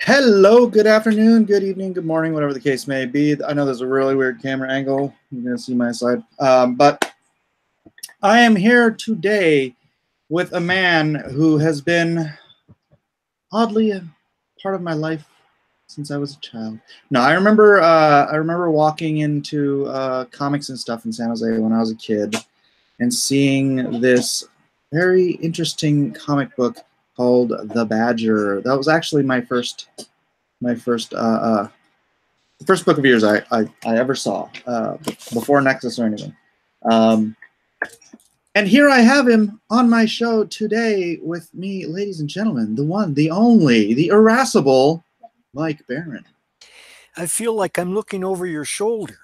Hello, good afternoon, good evening, good morning, whatever the case may be. I know there's a really weird camera angle. You're going to see my side. But I am here today with a man who has been oddly a part of my life since I was a child. No, I remember walking into comics and stuff in San Jose when I was a kid and seeing this very interesting comic book called The Badger. That was actually the first book of yours I ever saw before Nexus or anything. And here I have him on my show today with me, ladies and gentlemen, the one, the only, the irascible Mike Barron. I feel like I'm looking over your shoulder.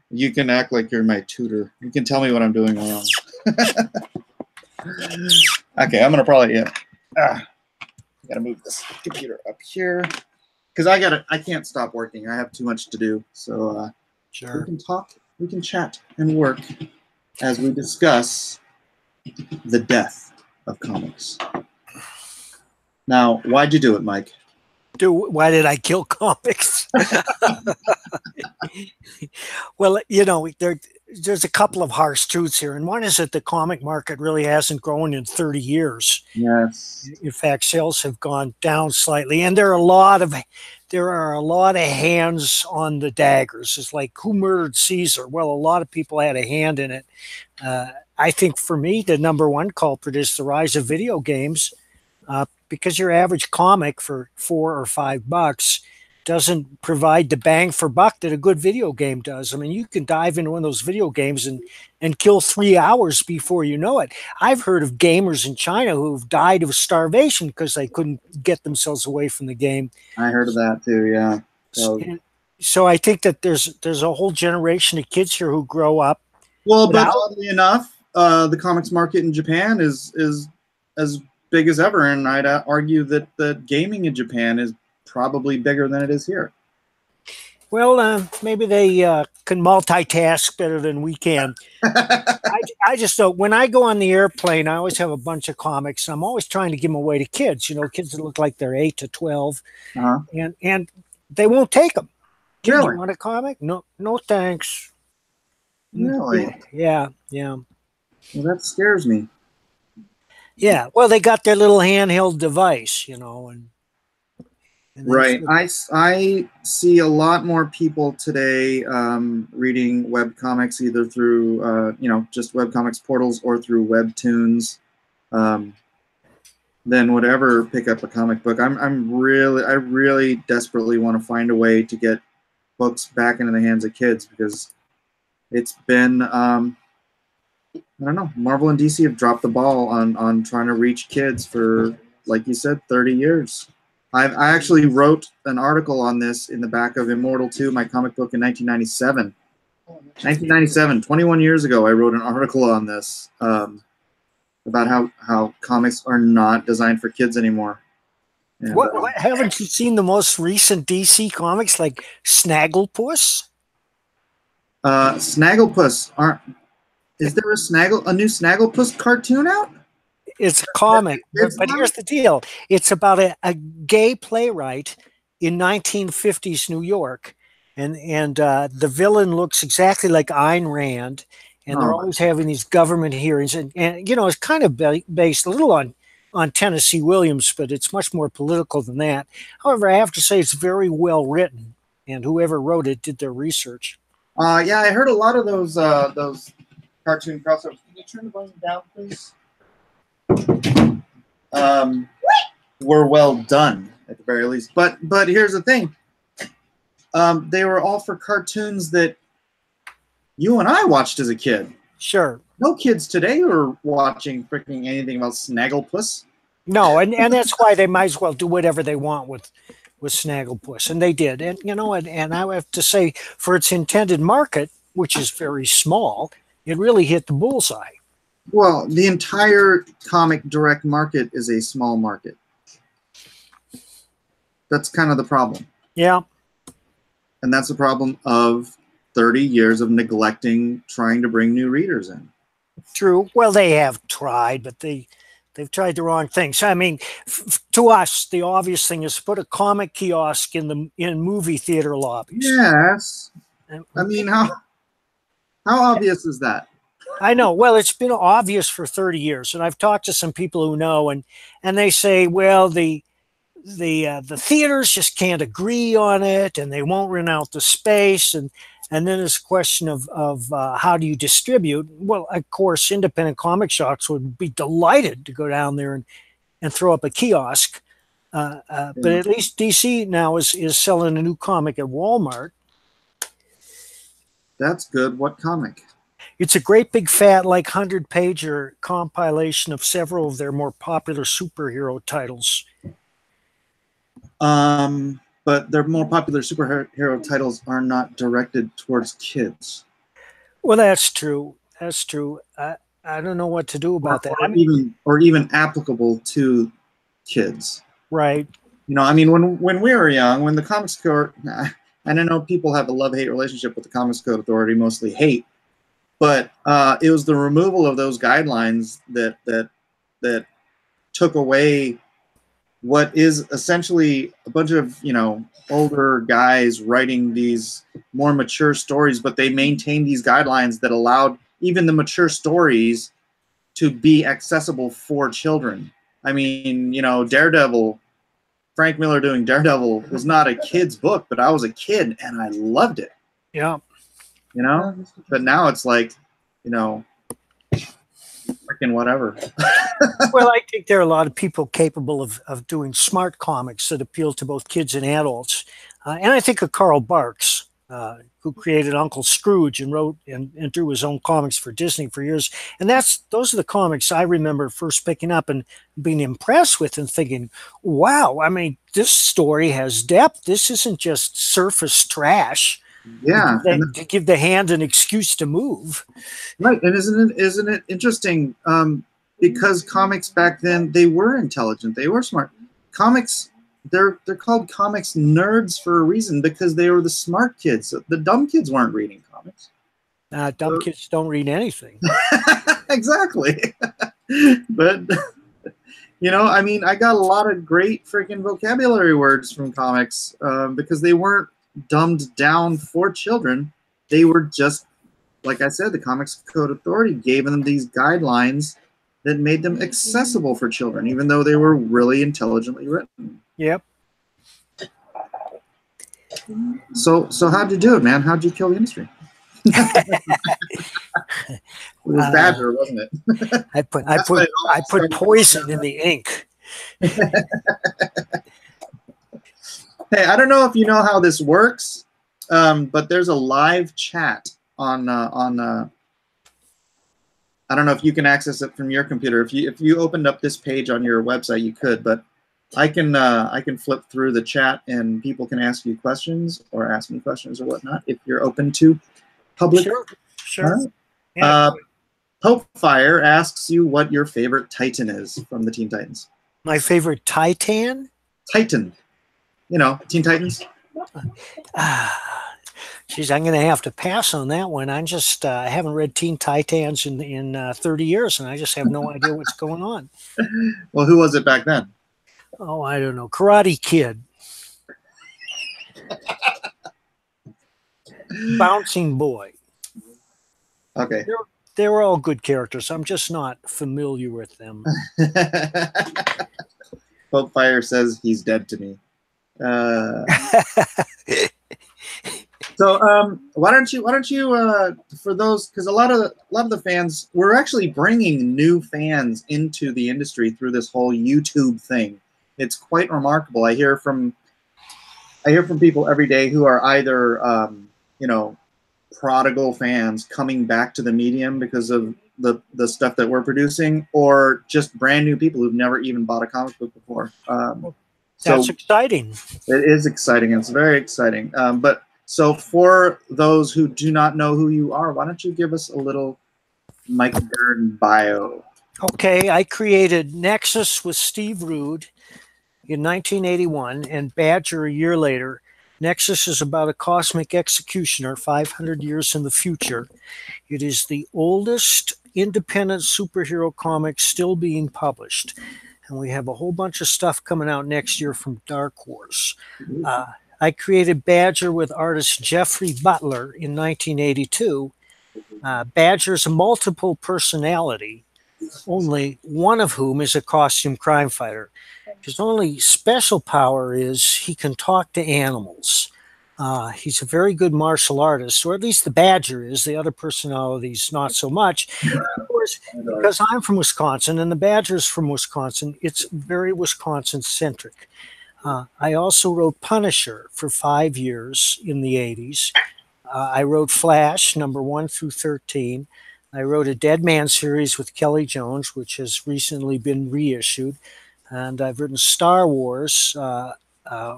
You can act like you're my tutor. You can tell me what I'm doing wrong. Okay, I'm gonna probably I gotta move this computer up here because I can't stop working. I have too much to do. So sure, we can talk, we can chat and work as we discuss the death of comics. Now, why'd you do it, Mike? Why did I kill comics? Well, you know, there's a couple of harsh truths here, and one is that the comic market really hasn't grown in 30 years. Yes. In fact, sales have gone down slightly, and there are a lot of hands on the daggers. It's like, who murdered Caesar? Well, a lot of people had a hand in it. I think for me, the number one culprit is the rise of video games. Because your average comic for $4 or $5 doesn't provide the bang for buck that a good video game does. I mean, you can dive into one of those video games and kill 3 hours before you know it. I've heard of gamers in China who've died of starvation because they couldn't get themselves away from the game. I heard of that too, yeah. So I think that there's a whole generation of kids here who grow up. Well, but oddly enough, the comics market in Japan is as big as ever, and I'd argue that the gaming in Japan is probably bigger than it is here. Well, maybe they can multitask better than we can. I just know when I go on the airplane, I always have a bunch of comics. I'm always trying to give them away to kids, you know, kids that look like they're 8 to 12, and they won't take them. Kids, really? You want a comic? No, thanks. Really? Yeah. Well, that scares me. Yeah, well, they got their little handheld device, you know, and right. I see a lot more people today reading web comics either through just web comics portals or through webtoons than would ever pick up a comic book. I really desperately want to find a way to get books back into the hands of kids because it's been I don't know. Marvel and DC have dropped the ball on trying to reach kids for, like you said, 30 years. I actually wrote an article on this in the back of Immortal 2, my comic book in 1997. 1997, 21 years ago, I wrote an article on this about how comics are not designed for kids anymore. And, what haven't you seen the most recent DC comics like Snagglepuss? Snagglepuss Is there a new Snagglepuss cartoon out? It's a comic, but here's the deal. It's about a gay playwright in 1950s New York, and the villain looks exactly like Ayn Rand, and they're always having these government hearings, and you know, it's kind of based a little on Tennessee Williams, but it's much more political than that. However, I have to say it's very well written, and whoever wrote it did their research. Yeah, I heard a lot of those cartoon crossovers. Can you turn the volume down, please? Were well done at the very least. But here's the thing. They were all for cartoons that you and I watched as a kid. Sure. No kids today are watching freaking anything about Snagglepuss. No, and that's why they might as well do whatever they want with Snagglepuss, and they did. And you know, and I have to say, for its intended market, which is very small, it really hit the bullseye. Well, the entire comic direct market is a small market. That's kind of the problem. Yeah. And that's the problem of 30 years of neglecting trying to bring new readers in. True. Well, they have tried, but they They've tried the wrong things. I mean, to us, the obvious thing is to put a comic kiosk in movie theater lobbies. Yes. I mean, how obvious is that? I know. Well, it's been obvious for 30 years, and I've talked to some people who know, and they say, well, the theaters just can't agree on it, and they won't rent out the space, and then it's a question of how do you distribute? Well, of course, independent comic shops would be delighted to go down there and throw up a kiosk, but at least DC now is selling a new comic at Walmart. That's good. What comic? It's a great big fat, like 100-pager compilation of several of their more popular superhero titles. But their more popular superhero titles are not directed towards kids. Well, that's true. That's true. I don't know what to do about that. Or even applicable to kids. Right. You know, I mean, when we were young, when the Comics Code, and I know people have a love-hate relationship with the Comics Code Authority, mostly hate, but it was the removal of those guidelines that took away what is essentially a bunch of, you know, older guys writing these more mature stories, but they maintained these guidelines that allowed even the mature stories to be accessible for children. I mean, you know, Daredevil, Frank Miller doing Daredevil was not a kid's book, but I was a kid and I loved it. Yeah. You know, but now it's like, you know, freaking whatever. Well, I think there are a lot of people capable of doing smart comics that appeal to both kids and adults. And I think of Carl Barks, who created Uncle Scrooge and wrote and drew his own comics for Disney for years. And those are the comics I remember first picking up and being impressed with and thinking, wow, I mean, this story has depth. This isn't just surface trash. Yeah, to give the hand an excuse to move. Right, and isn't it interesting? Because comics back then, they were intelligent, they were smart. Comics, they're called comics nerds for a reason, because they were the smart kids. The dumb kids weren't reading comics. Dumb kids don't read anything. Exactly. But you know, I mean, I got a lot of great freaking vocabulary words from comics because they weren't dumbed down for children. They were just, like I said, the Comics Code Authority gave them these guidelines that made them accessible for children, even though they were really intelligently written. Yep. So how'd you do it, man? How'd you kill the industry? It was Badger, wasn't it? I put poison in the ink. Hey, I don't know if you know how this works, but there's a live chat on I don't know if you can access it from your computer. If you opened up this page on your website, you could, but I can flip through the chat and people can ask you questions or ask me questions or whatnot if you're open to public. Sure. Right. Yeah. Hope Fire asks you what your favorite Titan is from the Teen Titans. My favorite Titan? Titan. You know, Teen Titans. Geez, I'm going to have to pass on that one. I haven't read Teen Titans in 30 years, and I just have no idea what's going on. Well, who was it back then? Oh, I don't know. Karate Kid. Bouncing Boy. Okay. They were all good characters. I'm just not familiar with them. Hope Fire says he's dead to me. So why don't you for those, because a lot of the fans, we're actually bringing new fans into the industry through this whole YouTube thing. It's quite remarkable. I hear from people every day who are either you know, prodigal fans coming back to the medium because of the stuff that we're producing, or just brand new people who've never even bought a comic book before. That's exciting. It is exciting. It's very exciting. But so for those who do not know who you are, why don't you give us a little Mike Barron bio? Okay, I created Nexus with Steve Rude in 1981 and Badger a year later. Nexus is about a cosmic executioner 500 years in the future. It is the oldest independent superhero comics still being published. And we have a whole bunch of stuff coming out next year from Dark Horse. I created Badger with artist Jeffrey Butler in 1982. Badger's a multiple personality, only one of whom is a costume crime fighter. His only special power is he can talk to animals. He's a very good martial artist, or at least the Badger is. The other personalities, not so much. Of course, because I'm from Wisconsin and the Badger's from Wisconsin, it's very Wisconsin-centric. I also wrote Punisher for 5 years in the 80s. I wrote Flash, number 1 through 13. I wrote a Dead Man series with Kelly Jones, which has recently been reissued. And I've written Star Wars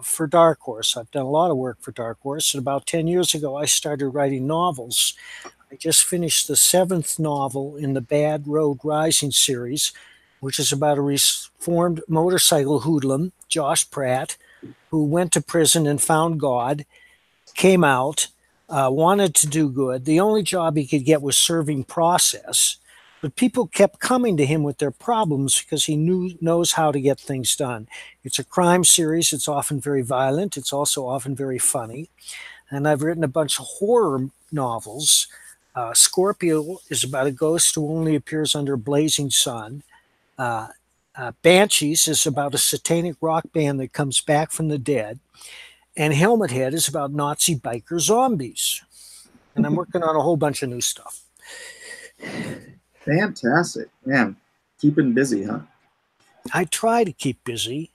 for Dark Horse. I've done a lot of work for Dark Horse. And about 10 years ago, I started writing novels. I just finished the 7th novel in the Bad Road Rising series, which is about a reformed motorcycle hoodlum, Josh Pratt, who went to prison and found God, came out, wanted to do good. The only job he could get was serving process. But people kept coming to him with their problems because he knows how to get things done. It's a crime series. It's often very violent. It's also often very funny. And I've written a bunch of horror novels. Scorpio is about a ghost who only appears under a blazing sun. Banshees is about a satanic rock band that comes back from the dead. And Helmet Head is about Nazi biker zombies. And I'm working on a whole bunch of new stuff. Fantastic. Man, keeping busy, huh? I try to keep busy.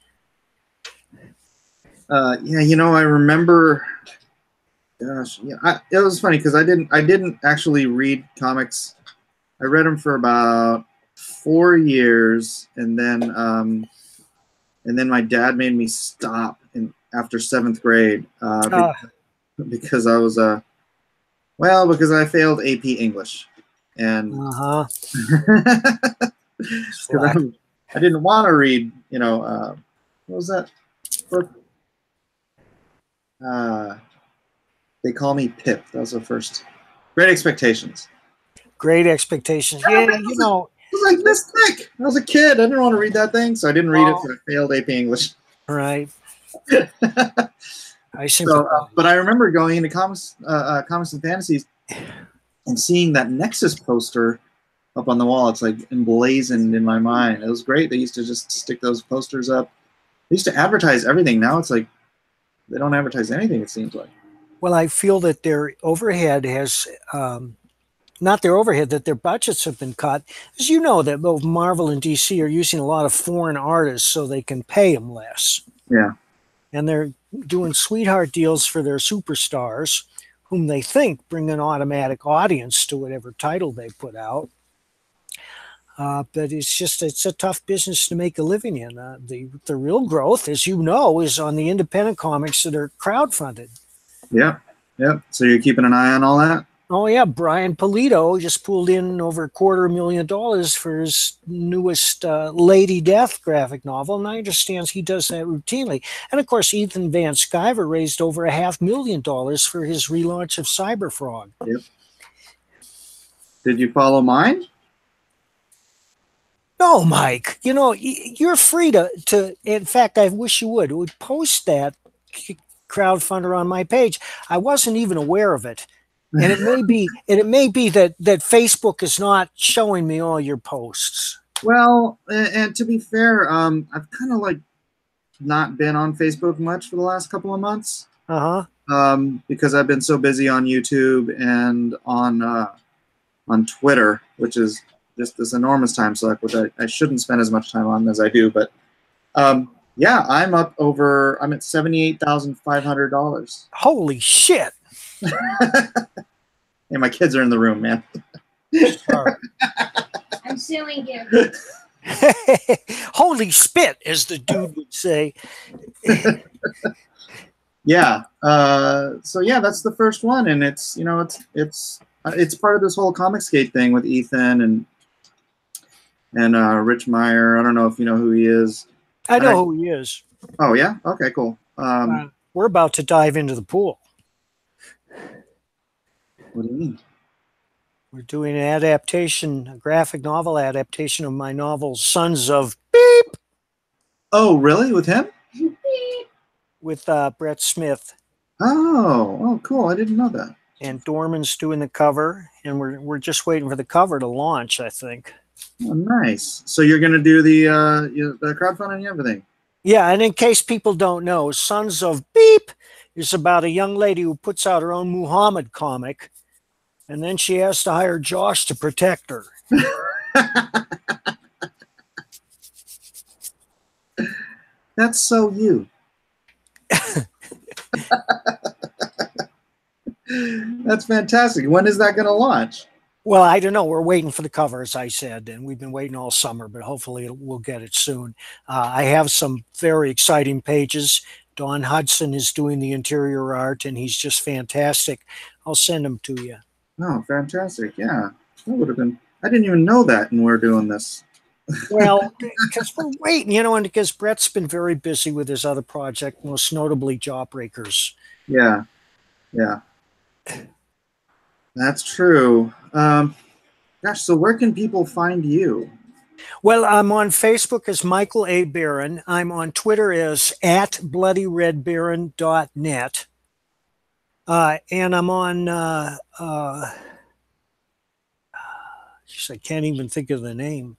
Yeah, you know, I remember, gosh, yeah, it was funny because I didn't actually read comics. I read them for about 4 years, and then my dad made me stop after 7th grade because I was because I failed AP English, and I didn't want to read. You know, what was that book? They Call Me Pip. That was the first. Great Expectations. Great Expectations. Yeah, you know. It was like this thick. I was a kid. I didn't want to read that thing, so I didn't read it. So I failed AP English. Right. But I remember going into comics and fantasies and seeing that Nexus poster up on the wall. It's like emblazoned in my mind. It was great. They used to just stick those posters up. They used to advertise everything. Now it's like they don't advertise anything, it seems like. Well, I feel that their overhead has, not their overhead, that their budgets have been cut. As you know, that both Marvel and DC are using a lot of foreign artists so they can pay them less. Yeah. And they're doing sweetheart deals for their superstars, whom they think bring an automatic audience to whatever title they put out. But it's a tough business to make a living in. The real growth, as you know, is on the independent comics that are crowdfunded. Yeah. So you're keeping an eye on all that? Oh, yeah. Brian Polito just pulled in over $250,000 for his newest Lady Death graphic novel, and I understand he does that routinely. And, of course, Ethan Van Sciver raised over $500,000 for his relaunch of Cyberfrog. Yep. Did you follow mine? No, Mike. You know, you're free to in fact, I wish you would post that crowdfunder on my page. I wasn't even aware of it. And it may be that Facebook is not showing me all your posts. Well, and to be fair, I've kind of like not been on Facebook much for the last couple of months. Because I've been so busy on YouTube and on Twitter, which is just this enormous time suck, which I shouldn't spend as much time on as I do. But yeah, I'm at $78,500. Holy shit! Hey, my kids are in the room, man. I'm suing you. Holy spit, as the dude would say. Yeah. So yeah, that's the first one, and it's part of this whole Comicsgate thing with Ethan and Rich Meyer. I don't know if you know who he is. I know who he is. Oh yeah. Okay. Cool. We're about to dive into the pool. What do you mean? We're doing an adaptation, a graphic novel adaptation of my novel, Sons of Beep, Oh, really? With him? with Brett Smith. Oh, cool. I didn't know that. And Dorman's doing the cover, and we're just waiting for the cover to launch, I think. Oh, nice. So you're going to do the crowdfunding and everything? Yeah, and in case people don't know, Sons of Beep is about a young lady who puts out her own Muhammad comic, and then she has to hire Josh to protect her. That's so you. That's fantastic. When is that going to launch? Well, I don't know. We're waiting for the cover, as I said, and we've been waiting all summer, but hopefully we'll get it soon. I have some very exciting pages. Don Hudson is doing the interior art, and he's just fantastic. I'll send them to you. Oh, fantastic. Yeah. That would have been, I didn't even know that when we're doing this. Well, because we're waiting, and because Brett's been very busy with his other project, most notably Jawbreakers. Yeah. That's true. Gosh, so where can people find you? Well, I'm on Facebook as Michael A. Barron. I'm on Twitter as @bloodyredbaron.net. And I'm on, I can't even think of the name.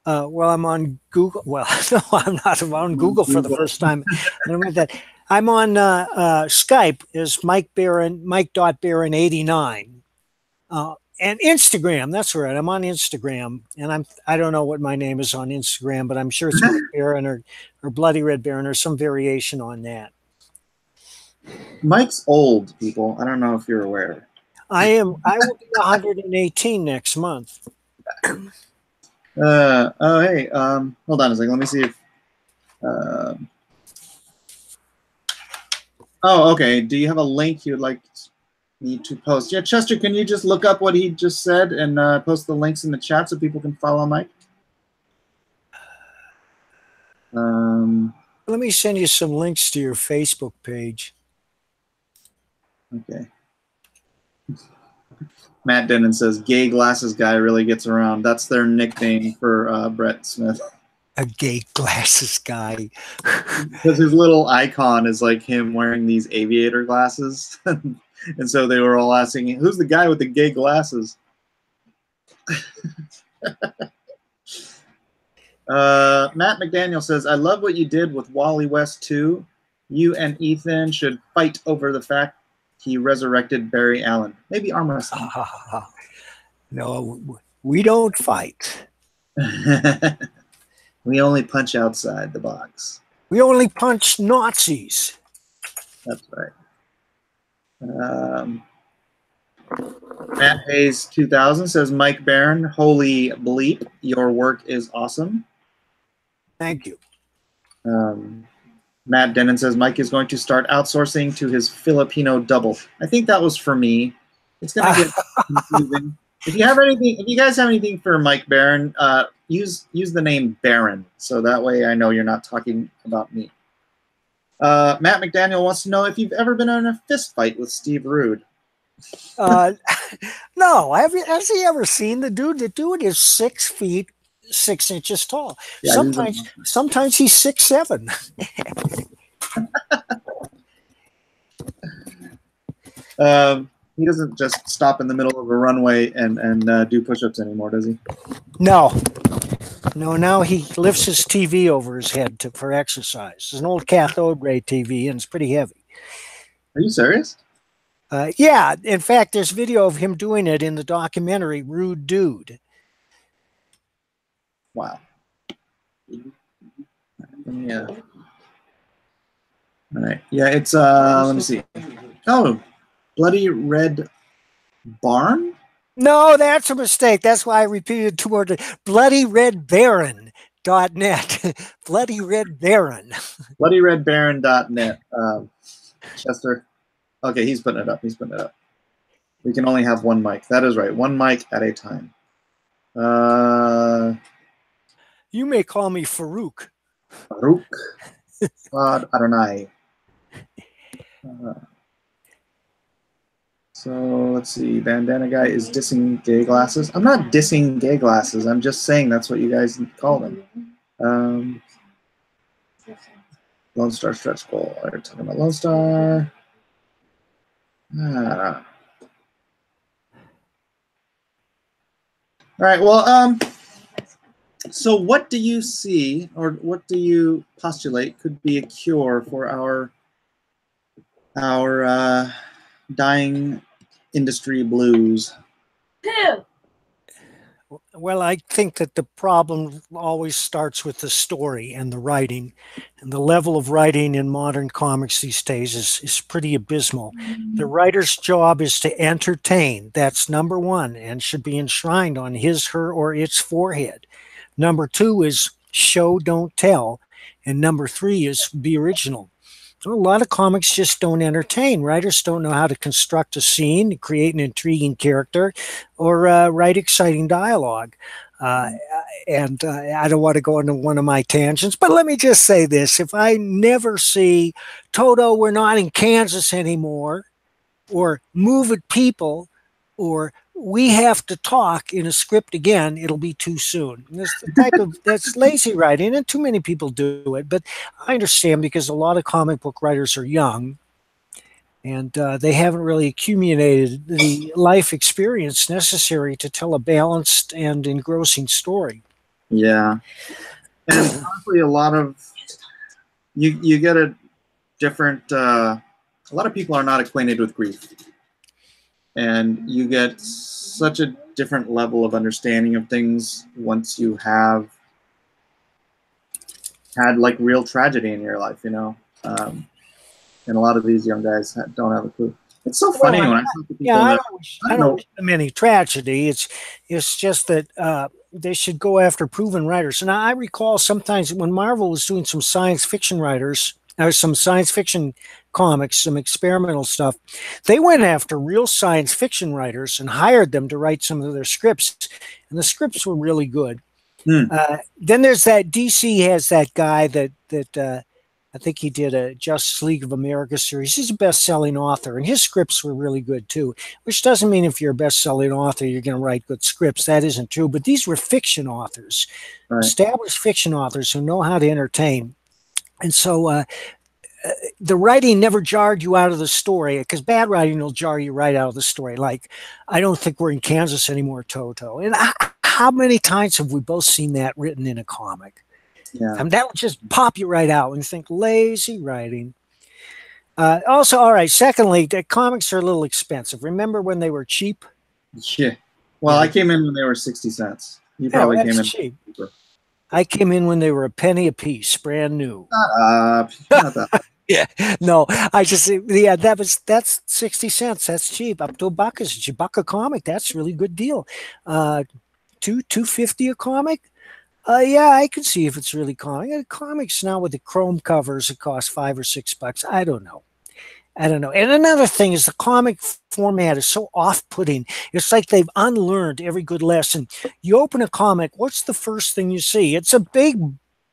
Well, I'm on Google. Well, no, I'm not. I'm on Google for the first time. I'm on Skype as Mike.Barron89. And Instagram, that's right. I'm on Instagram, and I don't know what my name is on Instagram, but I'm sure it's Mike Barron or Bloody Red Baron or some variation on that. Mike's old, people. I don't know if you're aware. I will be 118 next month. Hey, hold on a second. Let me see if. Oh, okay. Do you have a link you'd like me to post? Yeah, Chester, can you just look up what he just said and post the links in the chat so people can follow Mike? Let me send you some links to your Facebook page. Okay. Matt Denon says, "Gay glasses guy really gets around." That's their nickname for Brett Smith. A gay glasses guy. Because his little icon is like him wearing these aviator glasses. And so they were all asking, who's the guy with the gay glasses? Matt McDaniel says, "I love what you did with Wally West 2. You and Ethan should fight over the fact he resurrected Barry Allen. Maybe arm wrestling." No, we don't fight. We only punch outside the box. We only punch Nazis. That's right. Matt Hayes 2000 says, "Mike Barron, holy bleep, your work is awesome." Thank you. Matt Denon says, "Mike is going to start outsourcing to his Filipino double." I think that was for me. It's going to get confusing. If you guys have anything for Mike Barron, use the name Barron, so that way I know you're not talking about me. Matt McDaniel wants to know if you've ever been in a fist fight with Steve Rude. No, has he ever seen the dude? The dude is 6 feet 6 inches tall. Yeah, sometimes he's 6'7". He doesn't just stop in the middle of a runway and do push-ups anymore, does he? No. Now he lifts his TV over his head for exercise. It's an old cathode ray TV, and it's pretty heavy. Are you serious? Yeah. In fact, there's video of him doing it in the documentary Rude Dude. Wow. Yeah. All right. Yeah, it's let me see. Oh, Bloody Red Barn? No, that's a mistake. That's why I repeated 2 more. BloodyRedBaron.net. Bloody Red Baron. BloodyRedBaron.net. Chester. Okay, he's putting it up. We can only have one mic. That is right. One mic at a time. You may call me Farouk. Farouk. Adonai. So let's see. Bandana guy is dissing gay glasses. I'm not dissing gay glasses. I'm just saying that's what you guys call them. Lone Star stretch goal. We're talking about Lone Star. All right. Well, so what do you see, or what do you postulate could be a cure for our dying industry blues? Pooh. Well, I think that the problem always starts with the story and the writing. And the level of writing in modern comics these days is pretty abysmal. The writer's job is to entertain. That's number one, and should be enshrined on his, her, or its forehead. Number two is show, don't tell. And number three is be original. A lot of comics just don't entertain. Writers don't know how to construct a scene, create an intriguing character, or write exciting dialogue. And I don't want to go into one of my tangents, but let me just say this. If I never see Toto, we're not in Kansas anymore, or Move It People, or We Have to Talk in a script again, it'll be too soon. And that's the type of, that's lazy writing, and too many people do it. But I understand, because a lot of comic book writers are young, and they haven't really accumulated the life experience necessary to tell a balanced and engrossing story. Yeah. And honestly, a lot of, you get a different, a lot of people are not acquainted with grief. And you get such a different level of understanding of things once you have had like real tragedy in your life, you know. And a lot of these young guys don't have a clue. It's so funny when I talk to people. Yeah, I don't wish them any tragedy. It's just that they should go after proven writers. And I recall sometimes when Marvel was doing some science fiction writers, some science fiction comics, some experimental stuff, they went after real science fiction writers and hired them to write some of their scripts, and the scripts were really good. Then there's that DC has that guy that I think he did a Justice League of America series. He's a best-selling author, and his scripts were really good too, which doesn't mean if you're a best-selling author you're going to write good scripts. That isn't true, but these were fiction authors, established fiction authors who know how to entertain. And so the writing never jarred you out of the story, because bad writing will jar you right out of the story. Like, I don't think we're in Kansas anymore, Toto. And how many times have we both seen that written in a comic? Yeah. And that would just pop you right out and you think, lazy writing. Also, all right, secondly, the comics are a little expensive. Remember when they were cheap? Yeah. Well, I came in when they were 60 cents. You probably came in cheap. I came in when they were a penny a piece, brand new. Not that. Yeah, no, I just, yeah, that's 60 cents. That's cheap. Up to $1 is $1 a comic. That's a really good deal. $2.50 a comic. Yeah, I can see if it's really comic. Comics now with the chrome covers, it costs $5 or $6. I don't know. And another thing is the comic format is so off-putting. It's like they've unlearned every good lesson. You open a comic, what's the first thing you see? It's a big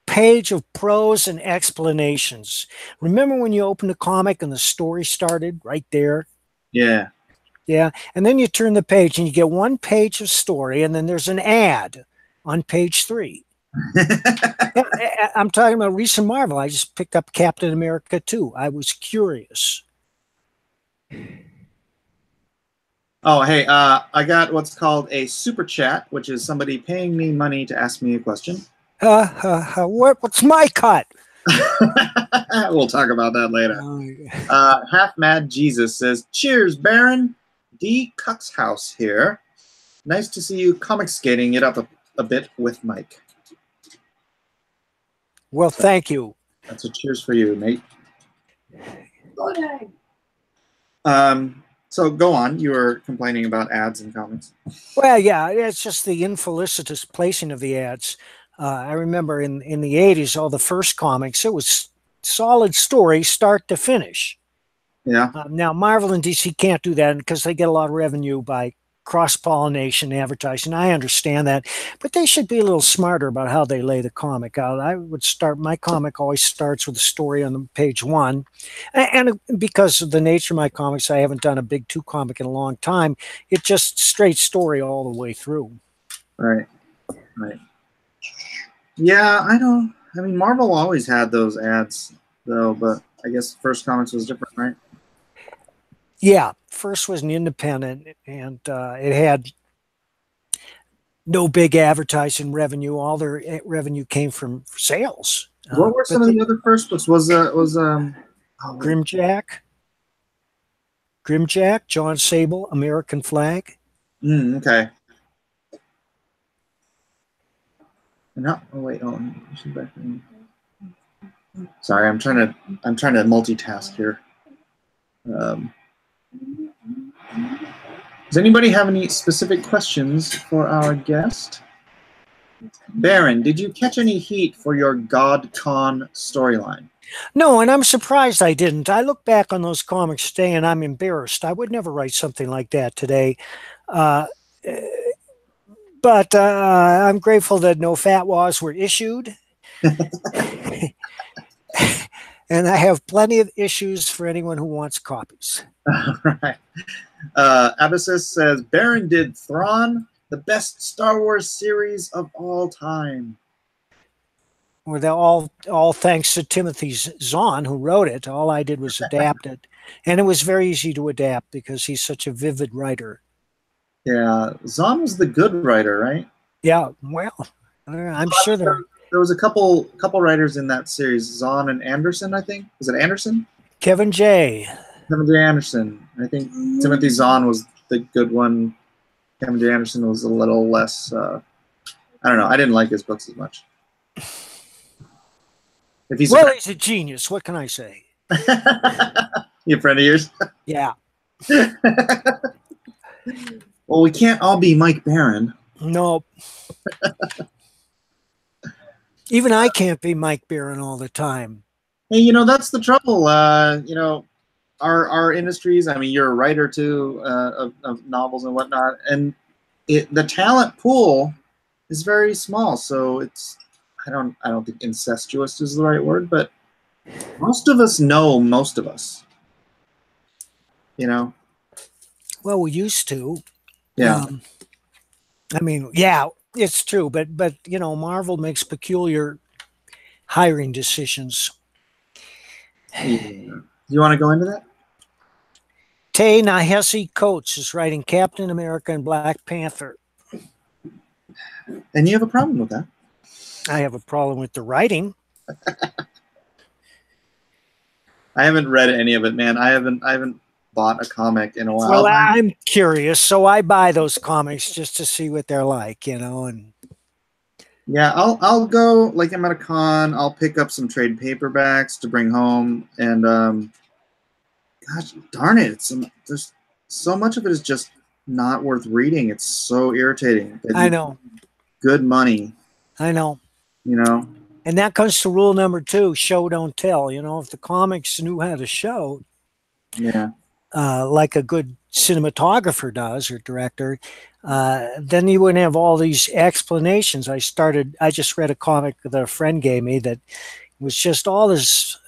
page of prose and explanations. Remember when you opened a comic and the story started right there? Yeah. Yeah. And then you turn the page and you get one page of story, and then there's an ad on page 3. Yeah, I'm talking about recent Marvel. I just picked up Captain America 2. I was curious. Oh, hey, I got what's called a super chat, which is somebody paying me money to ask me a question. What's my cut? We'll talk about that later. Half Mad Jesus says, "Cheers, Barron. D. Cuxhouse here. Nice to see you comic skating it up a bit with Mike." Well, thank you. That's a cheers for you, mate. Okay. So go on. You were complaining about ads in comics. Well, yeah, it's just the infelicitous placing of the ads. I remember in the 80s, all the first comics, it was solid story, start to finish. Yeah. Now, Marvel and DC can't do that because they get a lot of revenue by cross-pollination advertising. I understand that, but they should be a little smarter about how they lay the comic out. I would start, my comic always starts with a story on the page one. And because of the nature of my comics, I haven't done a big 2 comic in a long time. It's just straight story all the way through. Right. Right. Yeah, I mean, Marvel always had those ads, though, but I guess First Comics was different, right? Yeah, First was an independent, and it had no big advertising revenue. All their revenue came from sales. What were some of the other first books? Was Grimjack, John Sable, American Flag. Okay. No, oh wait, sorry, I'm trying to multitask here. Does anybody have any specific questions for our guest? Barron, did you catch any heat for your GodCon storyline? No, and I'm surprised I didn't. I look back on those comics today and I'm embarrassed. I would never write something like that today. But I'm grateful that no fatwas were issued. And I have plenty of issues for anyone who wants copies. All right. Abyssus says, Barron did Thrawn, the best Star Wars series of all time. Well, all thanks to Timothy Zahn, who wrote it. All I did was adapt it. And it was very easy to adapt because he's such a vivid writer. Yeah, Zahn was the good writer, right? Yeah, well, I'm sure there was a couple writers in that series, Zahn and Anderson, I think. Was it Anderson? Kevin J. Anderson. I think Timothy Zahn was the good one. Kevin J. Anderson was a little less. I don't know. I didn't like his books as much. He's a genius. What can I say? You a friend of yours? Yeah. Well, we can't all be Mike Barron. No. Even I can't be Mike Barron all the time. Hey, that's the trouble. Our industries. I mean, you're a writer too of novels and whatnot, and the talent pool is very small. So it's I don't think incestuous is the right word, but most of us know most of us. Well, we used to. Yeah. I mean, yeah, it's true, but Marvel makes peculiar hiring decisions. Yeah. Do you want to go into that? Ta-Nehisi Coates is writing Captain America and Black Panther. And you have a problem with that? I have a problem with the writing. I haven't read any of it, man. I haven't bought a comic in a while. Well, I'm curious, so I buy those comics just to see what they're like, and yeah, I'll go, like, I'm at a con, I'll pick up some trade paperbacks to bring home, and gosh darn it, there's so much of it is just not worth reading. It's so irritating. I know. Good money. I know. And that comes to rule number 2, show don't tell. If the comics knew how to show, yeah, like a good cinematographer does or director, then you wouldn't have all these explanations. I just read a comic that a friend gave me that was just all this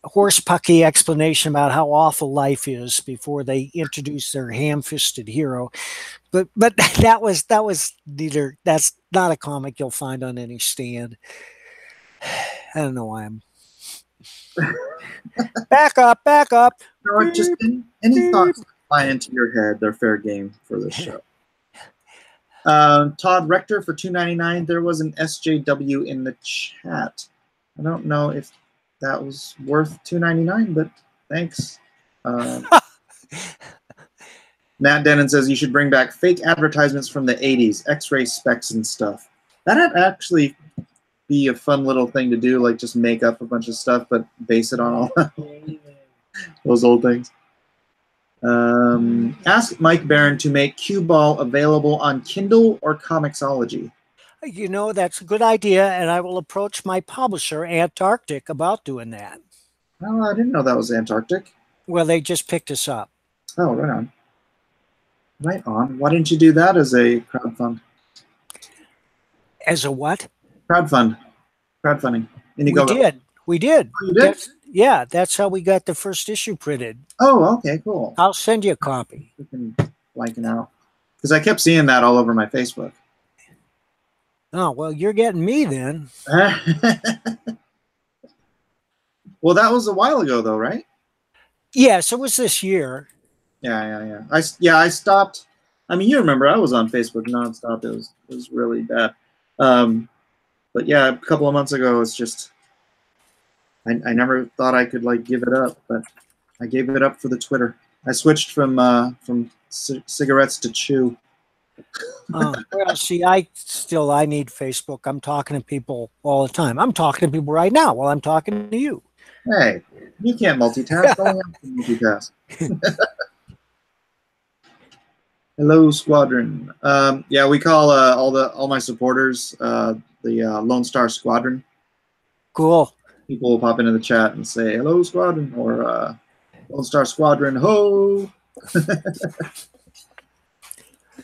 horse-pucky explanation about how awful life is before they introduce their ham-fisted hero. But that's not a comic you'll find on any stand. I don't know why I'm back up. Just any thoughts that fly into your head, they're fair game for this show. Todd Rector for $2.99. There was an SJW in the chat. I don't know if that was worth $2.99, but thanks. Matt Denon says you should bring back fake advertisements from the 80s, X-ray specs and stuff. That'd actually be a fun little thing to do, like just make up a bunch of stuff, but base it on all those old things. Ask Mike Barron to make Cue Ball available on Kindle or Comixology. That's a good idea, and I will approach my publisher, Antarctic, about doing that. Oh, I didn't know that was Antarctic. Well, they just picked us up. Oh, right on. Right on. Why didn't you do that as a crowdfund? As a what? Crowdfunding. IndieGoGo. We did. Oh, you did? That's how we got the first issue printed. Oh, okay, cool. I'll send you a copy. We can blanking out because I kept seeing that all over my Facebook. Oh, well, you're getting me then. Well, that was a while ago, though, right? Yes, it was this year. Yeah. I stopped. I mean, you remember I was on Facebook nonstop. It was really bad. But yeah, a couple of months ago, it's just I never thought I could like give it up, but I gave it up for the Twitter. I switched from cigarettes to chew. Well, see, I need Facebook. I'm talking to people all the time. I'm talking to people right now while I'm talking to you. Hey, you can't multitask. Only I can multitask. Hello, Squadron. Yeah, we call all my supporters the Lone Star Squadron. Cool. People will pop into the chat and say hello, Squadron, or Lone Star Squadron, ho.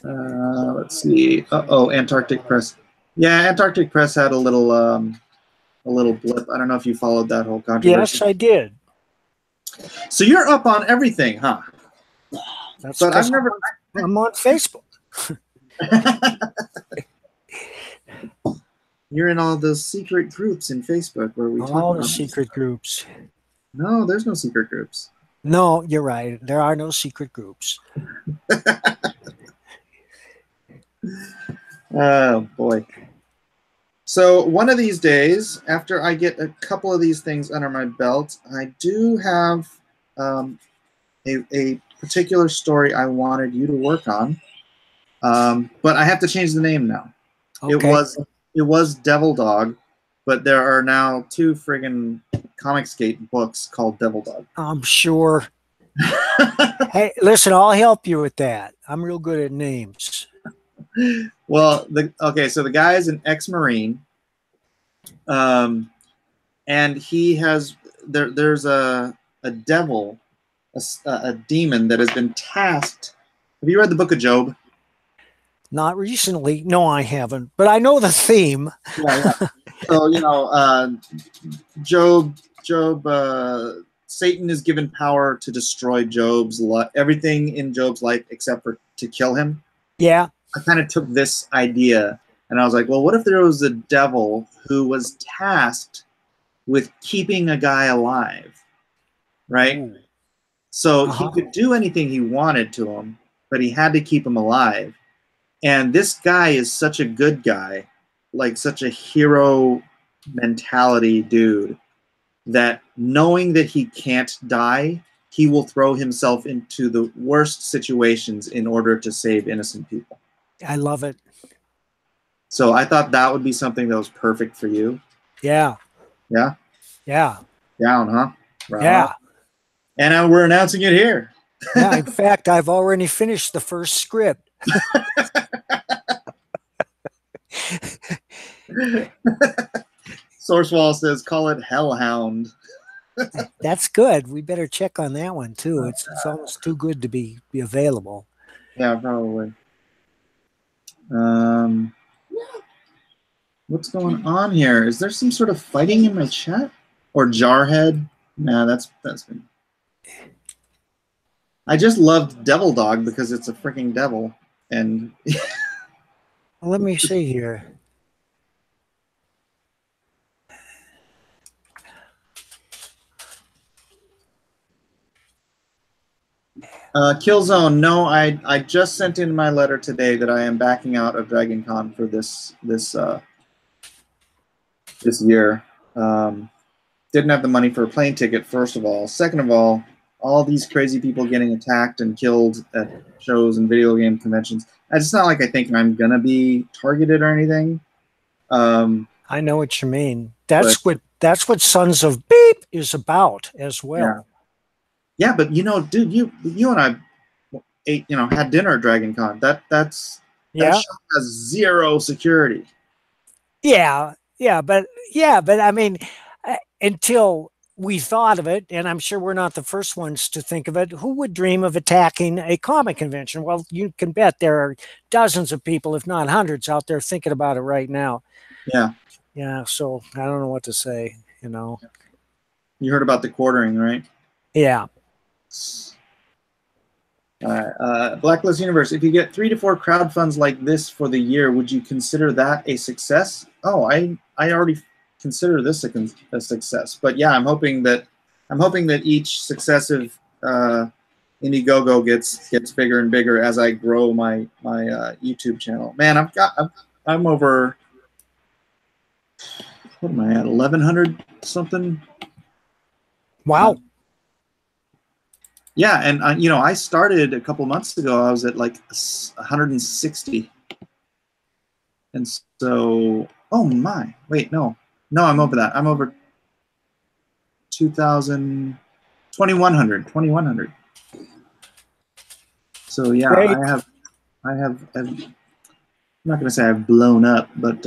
Let's see. Antarctic Press. Yeah, Antarctic Press had a little blip. I don't know if you followed that whole controversy. Yes, I did. So you're up on everything, huh? That's but I've never. I'm on Facebook. You're in all those secret groups in Facebook where we talk all about the secret groups. No, there's no secret groups. No, you're right. There are no secret groups. Oh boy. So one of these days, after I get a couple of these things under my belt, I do have a particular story I wanted you to work on, but I have to change the name now. Okay. It was Devil Dog, but there are now 2 friggin' Comicsgate books called Devil Dog. I'm sure. Hey, listen, I'll help you with that. I'm real good at names. Well, so the guy is an ex-Marine, and he has there's a devil, a demon that has been tasked. Have you read the Book of Job? Not recently. No, I haven't, but I know the theme. Yeah. So Job. Satan is given power to destroy Job's everything in Job's life except for to kill him. Yeah. I kind of took this idea and I was like, well, what if there was a devil who was tasked with keeping a guy alive, right? Ooh. So he could do anything he wanted to him, but he had to keep him alive. And this guy is such a good guy, like such a hero mentality dude, that knowing that he can't die, he will throw himself into the worst situations in order to save innocent people. I love it. So I thought that would be something that was perfect for you. Yeah. Yeah? Yeah. Down, huh? Right. Yeah. And we're announcing it here. Yeah, in fact, I've already finished the first script. Sourcewall says, call it Hellhound. That's good. We better check on that one, too. It's almost too good to be available. Yeah, probably. What's going on here? Is there some sort of fighting in my chat? Or Jarhead? Nah, that's me. I just loved Devil Dog because it's a freaking devil. And well, let me see here. Killzone, no, I just sent in my letter today that I am backing out of Dragon Con for this year. Didn't have the money for a plane ticket, first of all. Second of all these crazy people getting attacked and killed at shows and video game conventions. It's not like I think I'm going to be targeted or anything. I know what you mean. That's what Sons of Beep is about as well. Yeah. Yeah, but dude, you and I ate, had dinner at Dragon Con. That show has zero security. Yeah, but I mean, until we thought of it, and I'm sure we're not the first ones to think of it. Who would dream of attacking a comic convention? Well, you can bet there are dozens of people, if not hundreds, out there thinking about it right now. Yeah. Yeah. So I don't know what to say, you know. You heard about the quartering, right? Yeah. Blacklist Universe, if you get 3 to 4 crowd funds like this for the year, would you consider that a success? Oh, I already consider this a success. But yeah, I'm hoping that each successive IndieGoGo gets bigger and bigger as I grow my YouTube channel. Man, I'm over, what am I at, 1,100 something? Wow. Yeah, and I started a couple months ago. I was at like 160, and so oh my, wait, no, I'm over that. I'm over 2,000, 2,100. So yeah, Great. I'm not gonna say I've blown up, but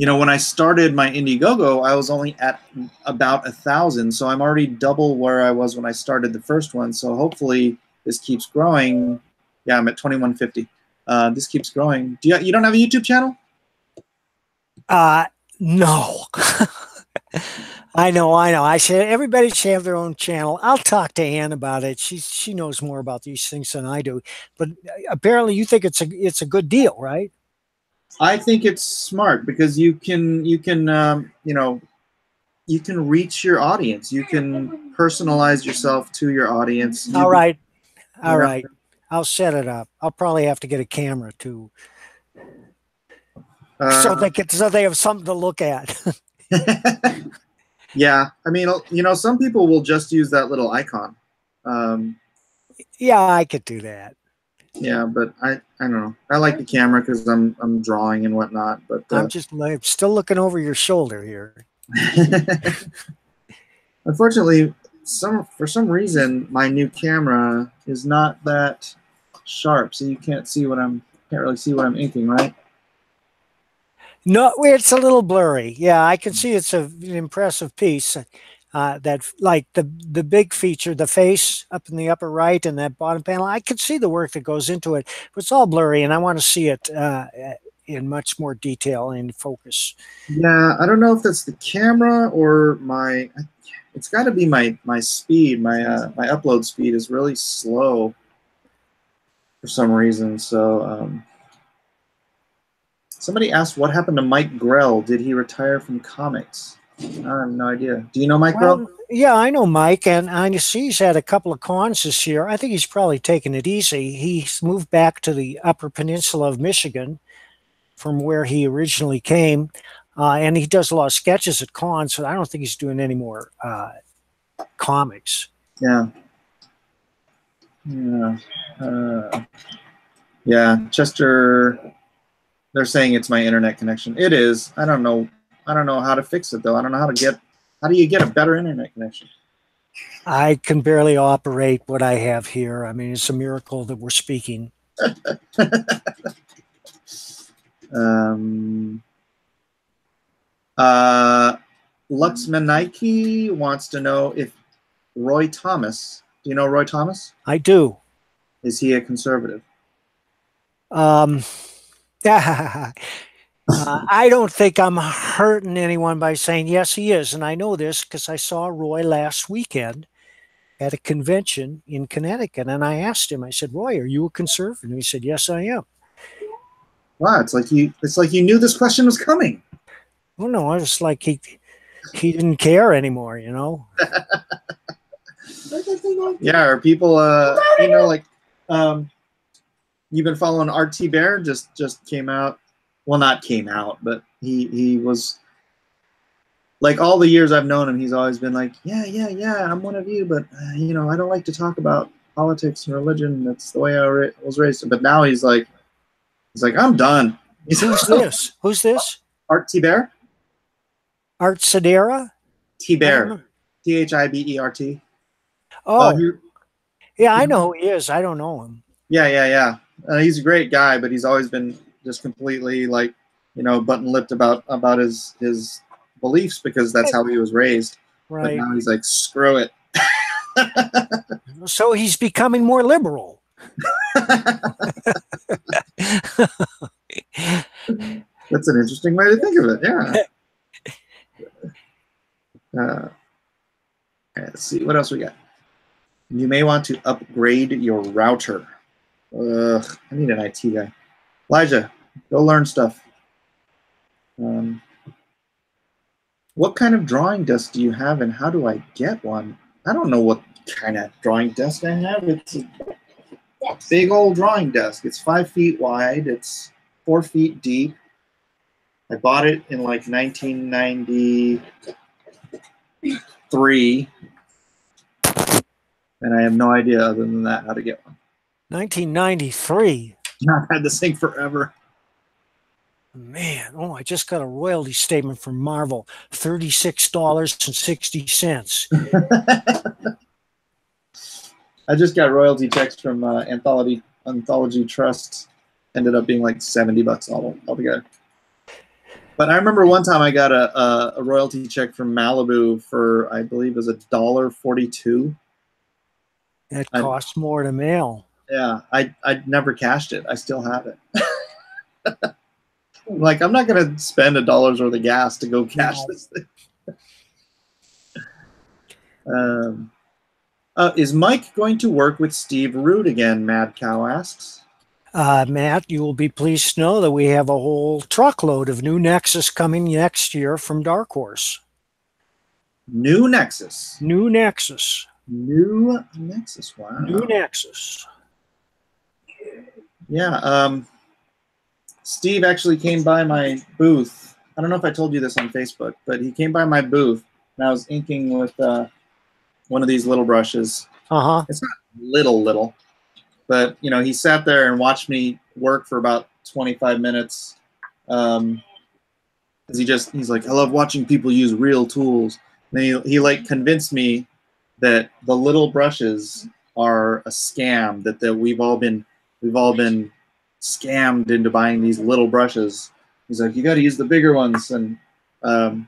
when I started my IndieGoGo, I was only at about 1,000, so I'm already double where I was when I started the first one. So hopefully this keeps growing. Yeah, I'm at 2,150. This keeps growing. You don't have a YouTube channel? No. I know. Everybody should have their own channel. I'll talk to Ann about it. She knows more about these things than I do. But apparently, you think it's a good deal, right? I think it's smart because you can reach your audience. You can personalize yourself to your audience. All right. I'll set it up. I'll probably have to get a camera too, so they have something to look at. Yeah, I mean, some people will just use that little icon. Yeah, I could do that. Yeah, but I don't know. I like the camera because I'm drawing and whatnot. But I'm still looking over your shoulder here. Unfortunately, for some reason my new camera is not that sharp, so you can't really see what I'm inking, right? No, it's a little blurry. Yeah, I can see it's an impressive piece. That, like the big feature, the face up in the upper right and that bottom panel, I can see the work that goes into it, but it's all blurry, and I want to see it in much more detail and focus. Yeah, I don't know if that's the camera or it's got to be my speed. My upload speed is really slow for some reason. So somebody asked what happened to Mike Grell. Did he retire from comics? I have no idea. Do you know Mike Grell? Yeah, I know Mike, and I see he's had a couple of cons this year. I think he's probably taken it easy. He's moved back to the Upper Peninsula of Michigan from where he originally came, and he does a lot of sketches at cons, so I don't think he's doing any more comics. Yeah. Yeah, Chester, they're saying it's my internet connection. It is. I don't know how to fix it though. I don't know how do you get a better internet connection? I can barely operate what I have here. I mean, it's a miracle that we're speaking. Luxmanike wants to know if Roy Thomas, do you know Roy Thomas? I do. Is he a conservative? I don't think I'm hurting anyone by saying yes, he is. And I know this because I saw Roy last weekend at a convention in Connecticut. And I asked him, I said, Roy, are you a conservative? And he said, yes, I am. Wow, it's like you knew this question was coming. Oh, no, it's like he didn't care anymore, you know? Yeah, or people, you've been following RT Bear, just came out. Well, not came out, but he was, like, all the years I've known him, he's always been like, yeah, I'm one of you, but, I don't like to talk about politics and religion. That's the way I was raised. But now he's like, I'm done. Who's this? Who's this? Art T. Bear? Art Sedera? T. Bear. THIBERT. Oh, yeah, I know who he is. I don't know him. Yeah. He's a great guy, but he's always been just completely, like, button-lipped about his beliefs because that's how he was raised. Right. But now he's like, screw it. So he's becoming more liberal. That's an interesting way to think of it. Yeah. Let's see. What else we got? You may want to upgrade your router. I need an IT guy. Elijah, go learn stuff. What kind of drawing desk do you have, and how do I get one? I don't know what kind of drawing desk I have. It's a big old drawing desk. It's 5 feet wide. It's 4 feet deep. I bought it in like 1993, and I have no idea other than that how to get one. 1993. I've had this thing forever. Man, I just got a royalty statement from Marvel, $36.60. I just got royalty checks from Anthology Trust. Ended up being like $70 altogether. But I remember one time I got a royalty check from Malibu for, I believe it was $1.42. That costs more to mail. Yeah, I never cashed it. I still have it. Like, I'm not going to spend $1 worth of gas to go cash this thing. Is Mike going to work with Steve Root again? Mad Cow asks. Matt, you will be pleased to know that we have a whole truckload of new Nexus coming next year from Dark Horse. New Nexus. New Nexus. New Nexus. Wow. New Nexus. Yeah. Steve actually came by my booth. I don't know if I told you this on Facebook, but he came by my booth, and I was inking with one of these little brushes. Uh-huh. It's not little, but you know, he sat there and watched me work for about 25 minutes. He's like, I love watching people use real tools. And he like convinced me that the little brushes are a scam, that we've all been scammed into buying these little brushes. He's like, you got to use the bigger ones, and I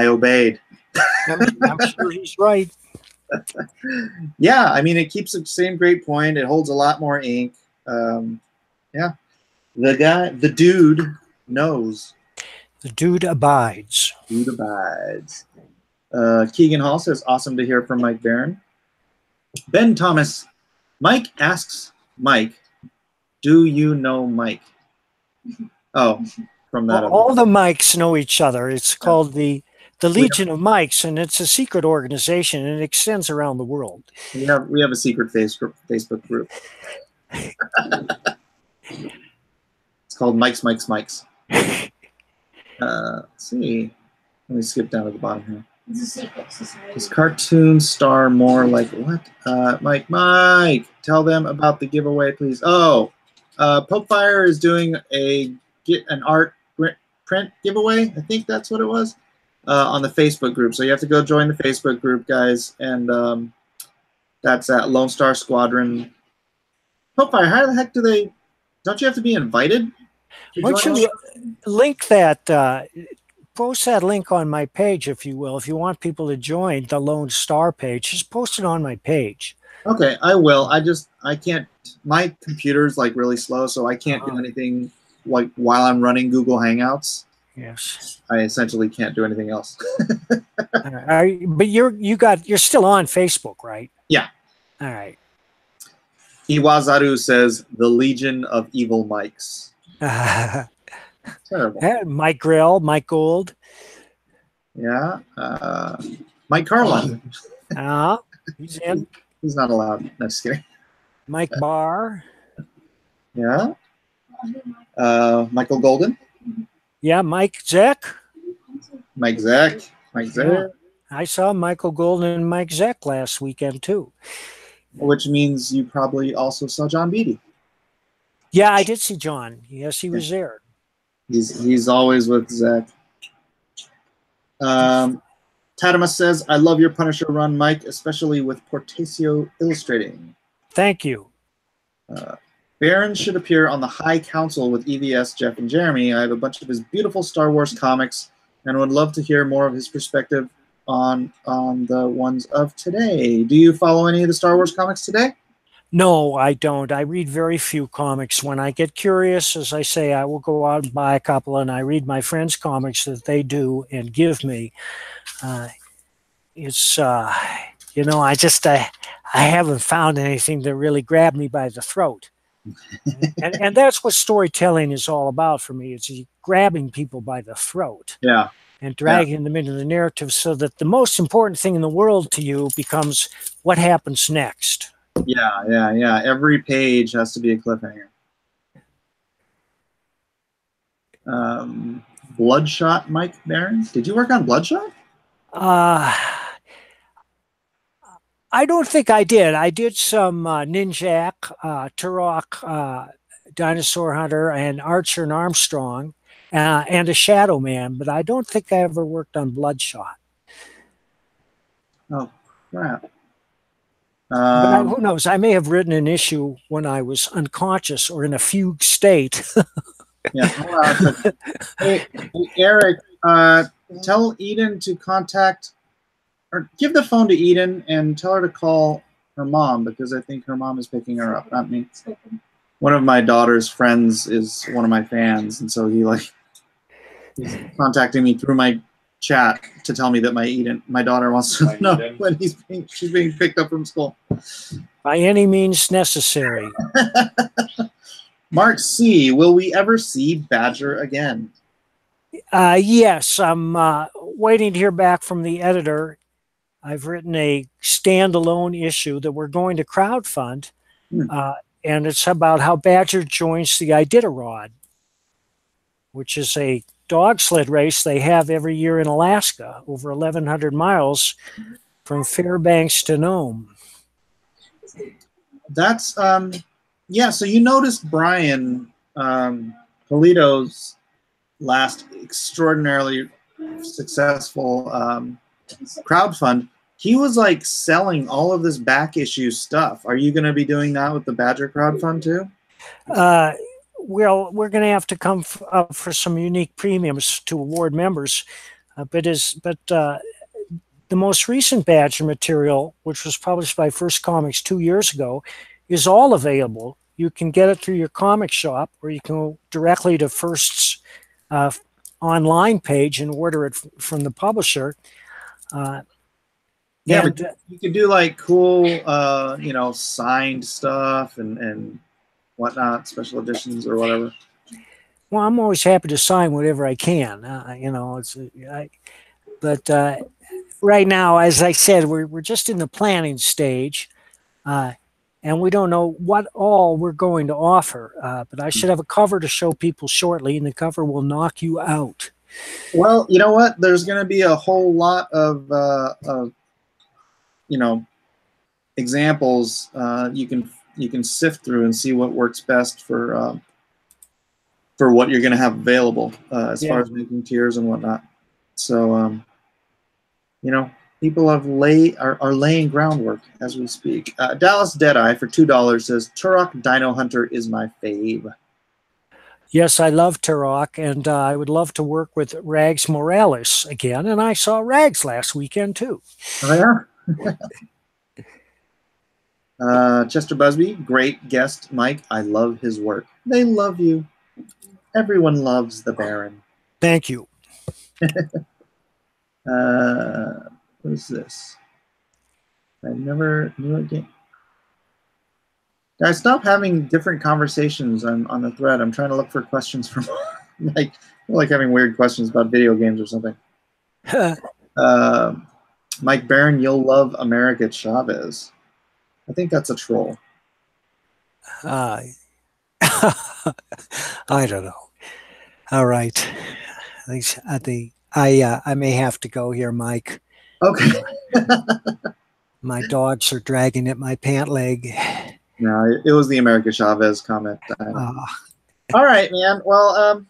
obeyed. I'm sure he's right. Yeah, I mean, it keeps the same great point. It holds a lot more ink. Yeah, the dude knows. The dude abides. Dude abides. Keegan Hall says, awesome to hear from Mike Barron. Ben Thomas, Mike asks Mike, do you know Mike? Oh, from that. All the Mikes know each other. It's called the Legion of Mikes, and it's a secret organization, and it extends around the world. We have a secret Facebook group. It's called Mike's. Let's see. Let me skip down to the bottom here. It's a secret society. Is cartoon star more like what? Mike, tell them about the giveaway, please. Oh, Popefire is doing an art print giveaway. I think that's what it was. On the Facebook group. So you have to go join the Facebook group, guys. And that's at Lone Star Squadron. Popefire, how the heck don't you have to be invited? Why don't you link that, post that link on my page, if you will. If you want people to join the Lone Star page, just post it on my page. Okay, I will. I can't, my computer's like really slow, so I can't do anything like while I'm running Google Hangouts. Yes. I essentially can't do anything else. But you're still on Facebook, right? Yeah. All right. Iwazaru says the Legion of Evil Mikes. Terrible. Mike Grill, Mike Gold. Yeah. Mike Carlin. He's in. He's not allowed. No, just kidding. Mike Barr. Yeah. Michael Golden. Yeah, Mike Zeck. Mike Zeck. Yeah. I saw Michael Golden and Mike Zeck last weekend too. Which means you probably also saw John Beatty. Yeah, I did see John. Yes, he was there. He's always with Zach. Tadama says, I love your Punisher run, Mike, especially with Portacio illustrating. Thank you. Barron should appear on the High Council with EVS, Jeff, and Jeremy. I have a bunch of his beautiful Star Wars comics and would love to hear more of his perspective on the ones of today. Do you follow any of the Star Wars comics today? No, I don't. I read very few comics. When I get curious, as I say, I will go out and buy a couple, and I read my friends' comics that they do and give me. It's you know, I haven't found anything that really grabbed me by the throat. and that's what storytelling is all about for me. It's grabbing people by the throat. Yeah. And dragging them into the narrative so that the most important thing in the world to you becomes what happens next. Yeah. Every page has to be a cliffhanger. Bloodshot, Mike Barron. Did you work on Bloodshot? I don't think I did. I did some Ninjak, Turok, Dinosaur Hunter, and Archer and Armstrong, and a Shadow Man, but I don't think I ever worked on Bloodshot. Oh, crap. But who knows? I may have written an issue when I was unconscious or in a fugue state. Yeah. Hey, Eric, tell Eden to contact, or give the phone to Eden and tell her to call her mom, because I think her mom is picking her up, not me. One of my daughter's friends is one of my fans, and so he's contacting me through my chat to tell me that my daughter wants to know when she's being picked up from school. By any means necessary. Mark C., will we ever see Badger again? Yes, I'm waiting to hear back from the editor. I've written a standalone issue that we're going to crowdfund, and it's about how Badger joins the Iditarod, which is a dog sled race they have every year in Alaska, over 1,100 miles from Fairbanks to Nome. That's, yeah, so you noticed Brian Polito's last extraordinarily successful crowdfund. He was like selling all of this back issue stuff. Are you going to be doing that with the Badger crowdfund too? Well, we're going to have to come up for some unique premiums to award members. But the most recent Badger material, which was published by First Comics 2 years ago, is all available. You can get it through your comic shop, or you can go directly to First's online page and order it from the publisher. Yeah, but you could do like cool, you know, signed stuff and whatnot, special editions or whatever. Well, I'm always happy to sign whatever I can. You know, but right now, as I said, we're just in the planning stage, and we don't know what all we're going to offer. But I should have a cover to show people shortly, and the cover will knock you out. Well, you know what? There's going to be a whole lot of you know, examples you can sift through and see what works best for what you're going to have available as far as making tiers and whatnot. So, you know, people are laying groundwork as we speak. Dallas Deadeye for $2 says, Turok Dino Hunter is my fave. Yes, I love Turok, and I would love to work with Rags Morales again. And I saw Rags last weekend, too. Oh, yeah? Chester Busby, great guest, Mike. I love his work. They love you. Everyone loves the Baron. Thank you. What is this? I never knew again. Guys, stop having different conversations on the thread. I'm trying to look for questions from like having weird questions about video games or something. Mike Barron, you'll love America Chavez. I think that's a troll. I don't know. All right. I may have to go here, Mike. Okay. My dogs are dragging at my pant leg. No, it was the America Chavez comment. All right, man. Well,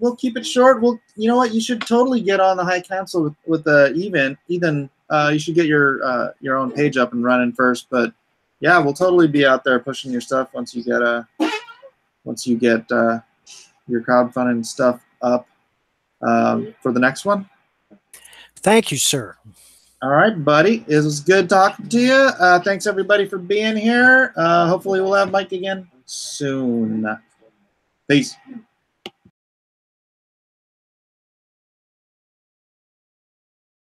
we'll keep it short. You know what? You should totally get on the High Council with Ethan. You should get your own page up and running first. But yeah, we'll totally be out there pushing your stuff once you get your crowdfunding stuff up. for the next one. Thank you, sir. All right, buddy. It was good talking to you. Thanks, everybody, for being here. Hopefully, we'll have Mike again soon. Peace.